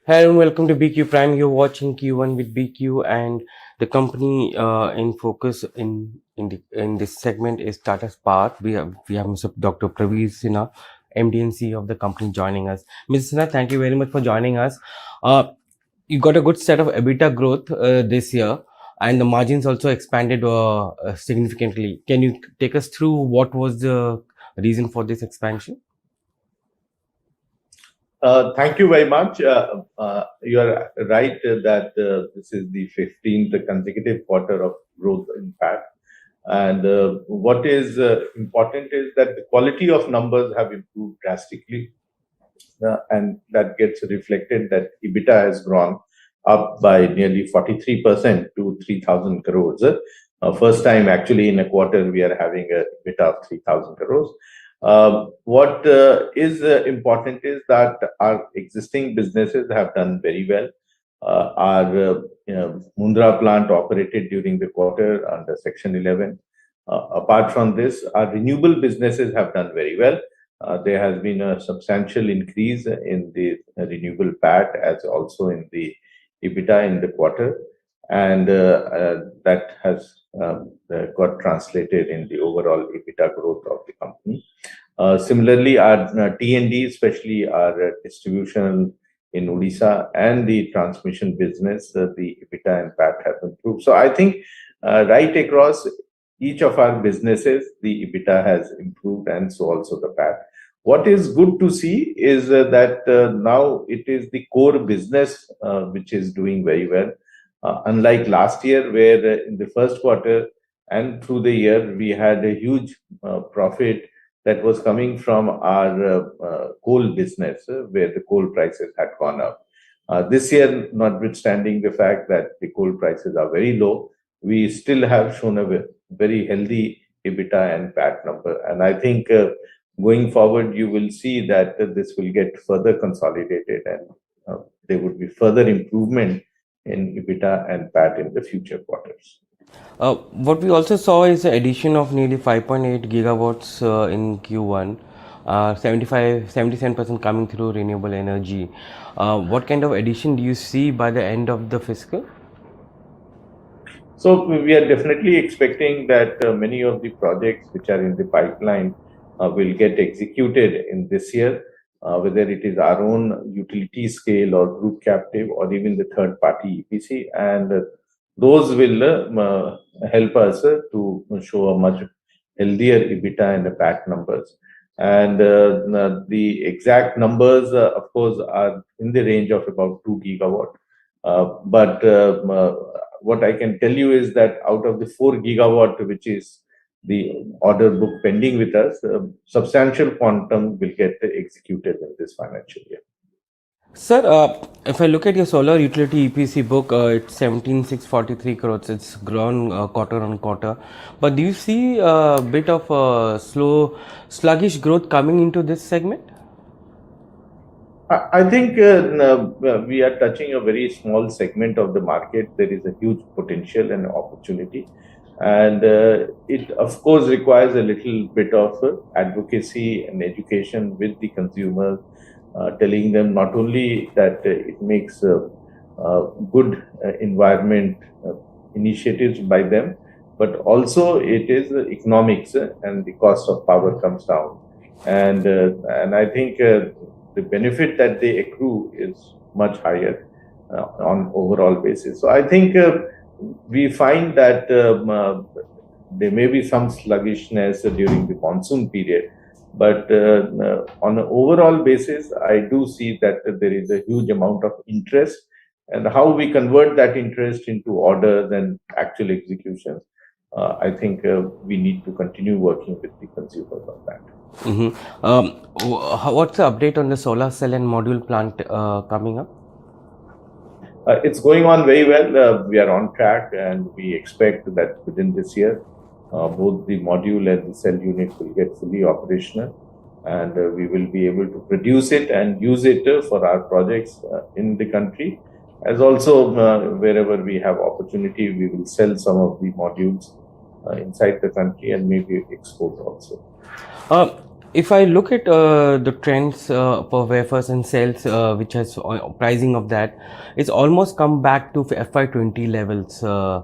Hello and welcome to BQ Prime. You're watching Q1 with BQ, and the company in focus in this segment is Tata Power. We have Mr. Dr. Praveer Sinha, MD and CEO of the company, joining us. Mr. Sinha, thank you very much for joining us. You got a good set of EBITDA growth this year, and the margins also expanded significantly. Can you take us through what was the reason for this expansion? Thank you very much. You are right that this is the 15th consecutive quarter of growth in PAT. And what is important is that the quality of numbers have improved drastically. And that gets reflected that EBITDA has grown up by nearly 43% to 3,000 crores. First time actually in a quarter we are having a EBITDA of 3,000 crores. What is important is that our existing businesses have done very well. Our Mundra plant operated during the quarter under Section 11. Apart from this, our renewable businesses have done very well. There has been a substantial increase in the renewable PAT as also in the EBITDA in the quarter, and that has got translated in the overall EBITDA growth of the company. Similarly, our T&D, especially our distribution in Odisha and the transmission business, the EBITDA and PAT have improved. So I think right across each of our businesses, the EBITDA has improved and so also the PAT. What is good to see is that now it is the core business which is doing very well. Unlike last year, where in the first quarter and through the year, we had a huge profit that was coming from our coal business, where the coal prices had gone up. This year, notwithstanding the fact that the coal prices are very low, we still have shown a very healthy EBITDA and PAT number. And I think going forward, you will see that this will get further consolidated and there would be further improvement in EBITDA and PAT in the future quarters. What we also saw is the addition of nearly 5.8 gigawatts in Q1, 77% coming through renewable energy. What kind of addition do you see by the end of the fiscal? So we are definitely expecting that many of the projects which are in the pipeline will get executed in this year, whether it is our own utility scale or group captive or even the third party EPC. And those will help us to show a much healthier EBITDA and the PAT numbers. And the exact numbers, of course, are in the range of about 2 gigawatt. But what I can tell you is that out of the 4 gigawatt, which is the order book pending with us, substantial quantum will get executed in this financial year. Sir, if I look at your solar utility EPC book, it's 17,643 crores. It's grown quarter on quarter. But do you see a bit of sluggish growth coming into this segment? I think we are touching a very small segment of the market. There is a huge potential and opportunity. And it, of course, requires a little bit of advocacy and education with the consumers, telling them not only that it makes good environment initiatives by them, but also it is economics and the cost of power comes down. And I think the benefit that they accrue is much higher on overall basis. So I think we find that there may be some sluggishness during the monsoon period, but on an overall basis, I do see that there is a huge amount of interest, and how we convert that interest into orders and actual executions. I think we need to continue working with the consumers on that. What's the update on the solar cell and module plant coming up? It's going on very well. We are on track, and we expect that within this year, both the module and the cell unit will get fully operational, and we will be able to produce it and use it for our projects in the country. As also, wherever we have opportunity, we will sell some of the modules inside the country and maybe export also. If I look at the trends for wafers and cells, which has pricing of that, it's almost come back to FY20 levels. Uh,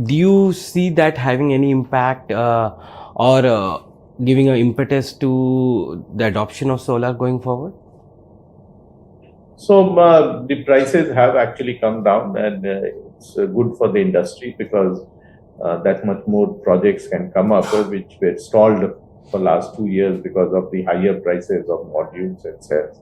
do you see that having any impact or giving an impetus to the adoption of solar going forward? So the prices have actually come down, and it's good for the industry because that much more projects can come up, which were stalled for last 2 years because of the higher prices of modules and cells.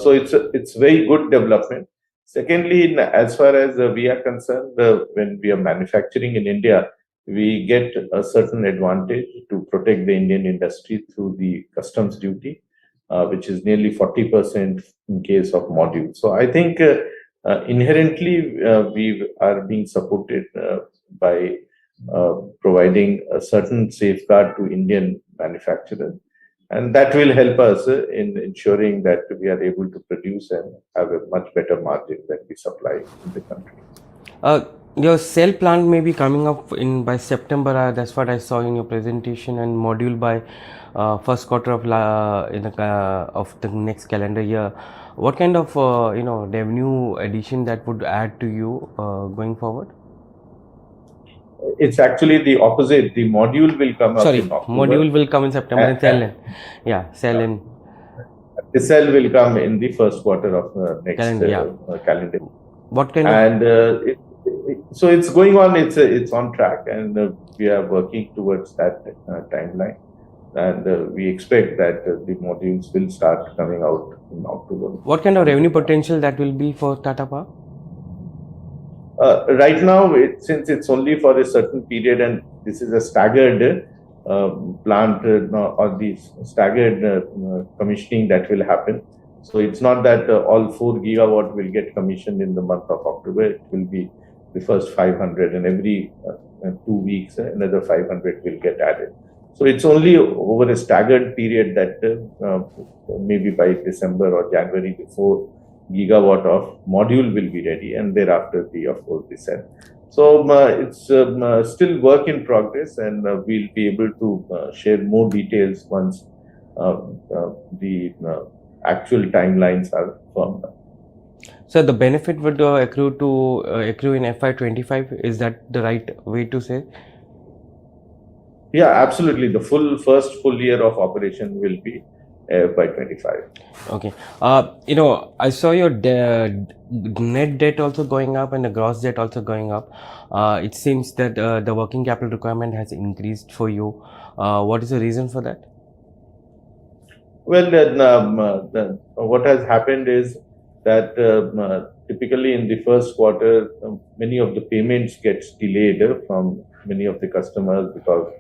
So it's very good development. Secondly, as far as we are concerned, when we are manufacturing in India, we get a certain advantage to protect the Indian industry through the customs duty, which is nearly 40% in case of modules. So I think inherently we are being supported by providing a certain safeguard to Indian manufacturers. And that will help us in ensuring that we are able to produce and have a much better margin than we supply in the country. Uh, your cell plant may be coming up in by September. That's what I saw in your presentation, and module by first quarter of of the next calendar year. What kind of revenue addition that would add to you going forward? It's actually the opposite. The module will come up Sorry, in October. module will come in September and And, yeah, cell in the cell will come in the first quarter of next calendar. Yeah. calendar. What kind of And so it's going on. It's on track, and we are working towards that timeline. And we expect that the modules will start coming out in October. what kind of revenue potential that will be for Tata Power? Right now, since it's only for a certain period and this is a staggered plant or the staggered commissioning that will happen. So it's not that all 4 gigawatt will get commissioned in the month of October. It will be the first 500, and every 2 weeks another 500 will get added. So it's only over a staggered period that maybe by December or January, the 4 gigawatt of module will be ready, and thereafter of course the cell. So it's still work in progress, and we'll be able to share more details once the actual timelines are firmed up. So the benefit would accrue in FY25. Is that the right way to say? Yeah, absolutely. The first full year of operation will be by 25. Okay. I saw your net debt also going up and the gross debt also going up. It seems that the working capital requirement has increased for you. What is the reason for that? Well, then, what has happened is that typically in the first quarter, many of the payments gets delayed from many of the customers because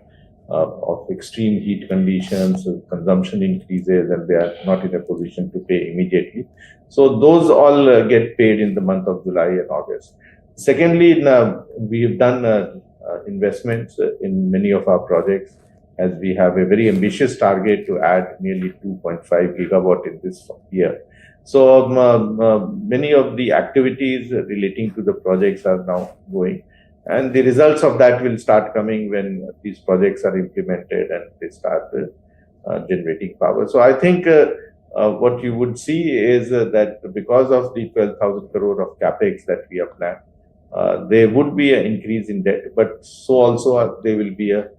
of extreme heat conditions, consumption increases, and they are not in a position to pay immediately. So those all get paid in the month of July and August. Secondly, we have done investments in many of our projects, as we have a very ambitious target to add nearly 2.5 gigawatt in this year. So many of the activities relating to the projects are now going, and the results of that will start coming when these projects are implemented and they start generating power. So I think what you would see is that because of the 12,000 crore of capex that we have planned, there would be an increase in debt, but so also there will be a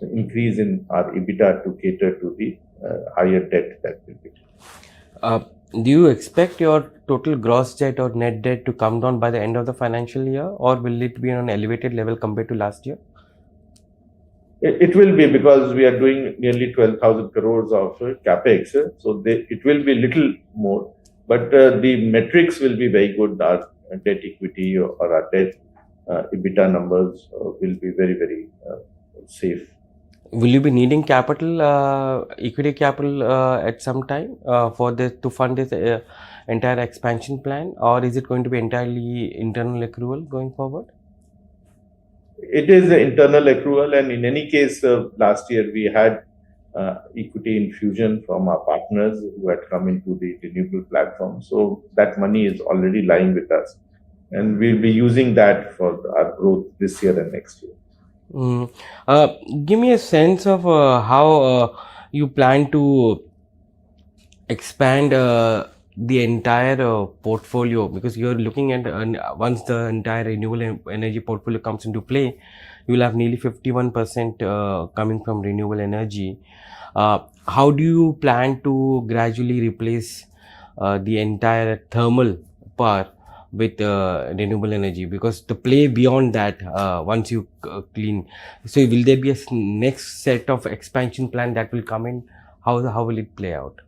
increase in our EBITDA to cater to the higher debt that will be. Do you expect your total gross debt or net debt to come down by the end of the financial year, or will it be on an elevated level compared to last year? It will be, because we are doing nearly 12,000 crores of capex, so it will be little more, but the metrics will be very good. Our debt equity or our debt EBITDA numbers will be very, very safe. Will you be needing equity capital at some time to fund this entire expansion plan, or is it going to be entirely internal accrual going forward? It is an internal accrual, and in any case, last year we had equity infusion from our partners who had come into the renewable platform. So that money is already lying with us, and we'll be using that for our growth this year and next year. Mm. Uh, Give me a sense of how you plan to expand the entire portfolio, because you're looking at once the entire renewable energy portfolio comes into play, you will have nearly 51% coming from renewable energy. How do you plan to gradually replace the entire thermal power with renewable energy, because the play beyond that, once you clean, so will there be a next set of expansion plan that will come in? How will it play out?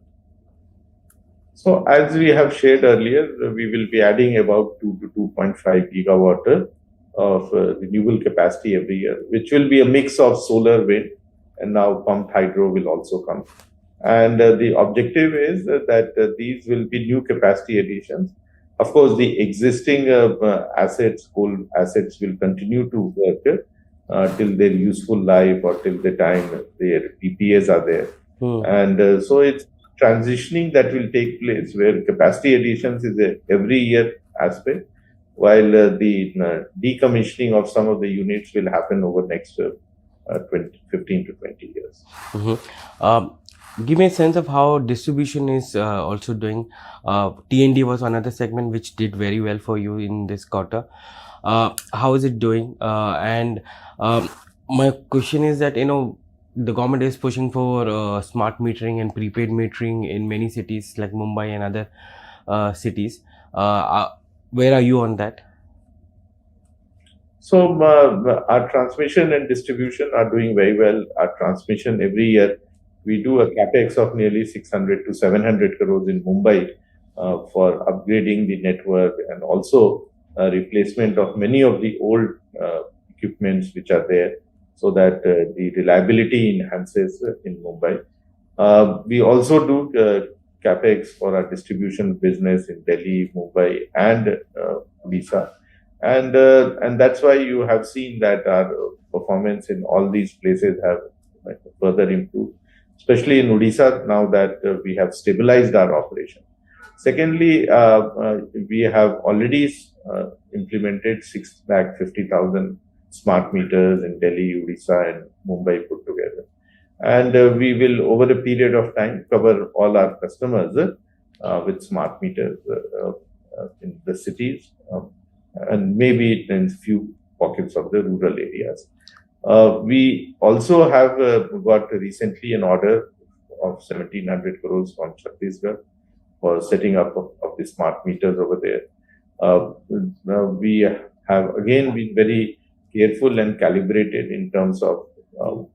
So, as we have shared earlier, we will be adding about 2 to 2.5 gigawatt of renewable capacity every year, which will be a mix of solar, wind, and now pumped hydro will also come. And the objective is that these will be new capacity additions. Of course, the existing assets, coal assets, will continue to work till their useful life or till the time their PPAs are there. Hmm. And so it's transitioning that will take place where capacity additions is a every year aspect, while the decommissioning of some of the units will happen over next 20, 15 to 20 years. Mhm. Um, Give me a sense of how distribution is also doing. T&D was another segment which did very well for you in this quarter. How is it doing? And my question is that, the government is pushing for smart metering and prepaid metering in many cities like Mumbai and other cities. Where are you on that? So our transmission and distribution are doing very well. Our transmission every year we do a capex of nearly 600 to 700 crores in Mumbai for upgrading the network and also replacement of many of the old equipments which are there, so that the reliability enhances in Mumbai. We also do capex for our distribution business in Delhi, Mumbai, and Odisha, and that's why you have seen that our performance in all these places have further improved, especially in Odisha now that we have stabilized our operation. Secondly, we have already implemented 650,000 smart meters in Delhi, Odisha, and Mumbai put together, and we will over a period of time cover all our customers with smart meters in the cities, and maybe in few pockets of the rural areas. We also have got recently an order of 1700 crores from Chhattisgarh for setting up of the smart meters over there. We have again been very careful and calibrated in terms of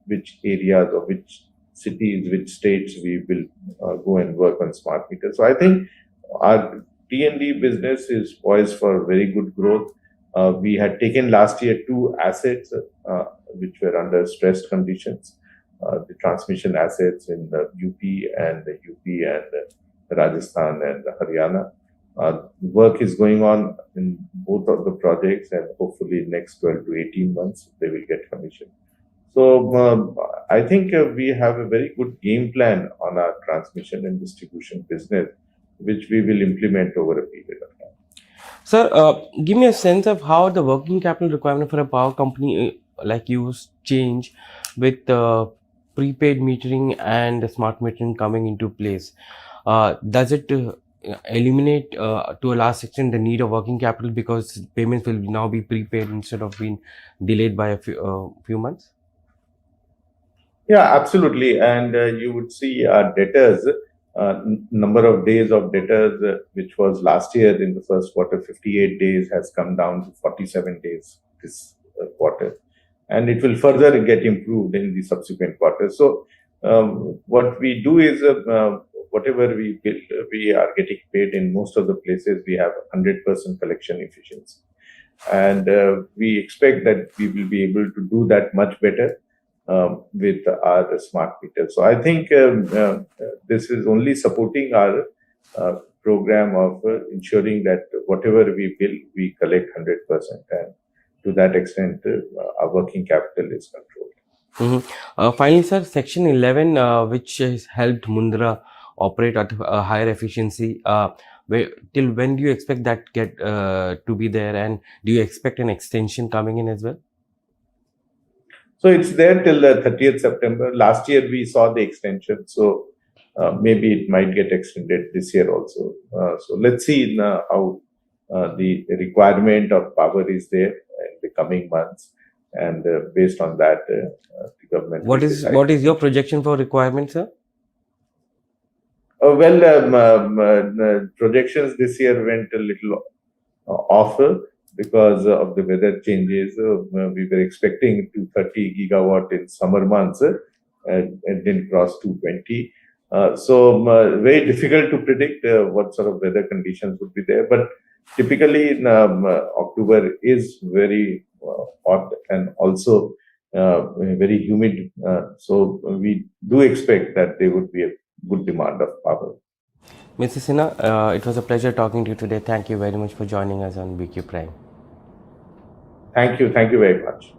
which areas or which cities, which states we will go and work on smart meters. So I think our T&D business is poised for very good growth. We had taken last year two assets which were under stressed conditions, the transmission assets in the UP and Rajasthan and Haryana. Work is going on in both of the projects, and hopefully next 12 to 18 months they will get commissioned. So I think we have a very good game plan on our transmission and distribution business, which we will implement over a period of time. Sir, give me a sense of how the working capital requirement for a power company like you change with prepaid metering and smart metering coming into place. Does it eliminate to a large extent the need of working capital, because payments will now be prepaid instead of being delayed by a few months? Yeah, absolutely. And you would see our debtors, number of days of debtors, which was last year in the first quarter, 58 days, has come down to 47 days this quarter. And it will further get improved in the subsequent quarters. So, what we do is whatever we build, we are getting paid. In most of the places, we have 100% collection efficiency. And we expect that we will be able to do that much better with our smart meters. So I think this is only supporting our program of ensuring that whatever we bill, we collect 100%. And to that extent, our working capital is controlled. Finally, sir, Section 11, which has helped Mundra operate at a higher efficiency, till when do you expect that get to be there, and do you expect an extension coming in as well? So it's there till the 30th September. Last year we saw the extension, so maybe it might get extended this year also. So let's see how the requirement of power is there in the coming months, and based on that, the government will decide. What is your projection for requirements, sir? Well, projections this year went a little off because of the weather changes. We were expecting 230 gigawatt in summer months, and it didn't cross 220. Very difficult to predict what sort of weather conditions would be there. But typically, October is very hot and also very humid. So we do expect that there would be a good demand of power. Mr. Sinha, it was a pleasure talking to you today. Thank you very much for joining us on BQ Prime. Thank you very much.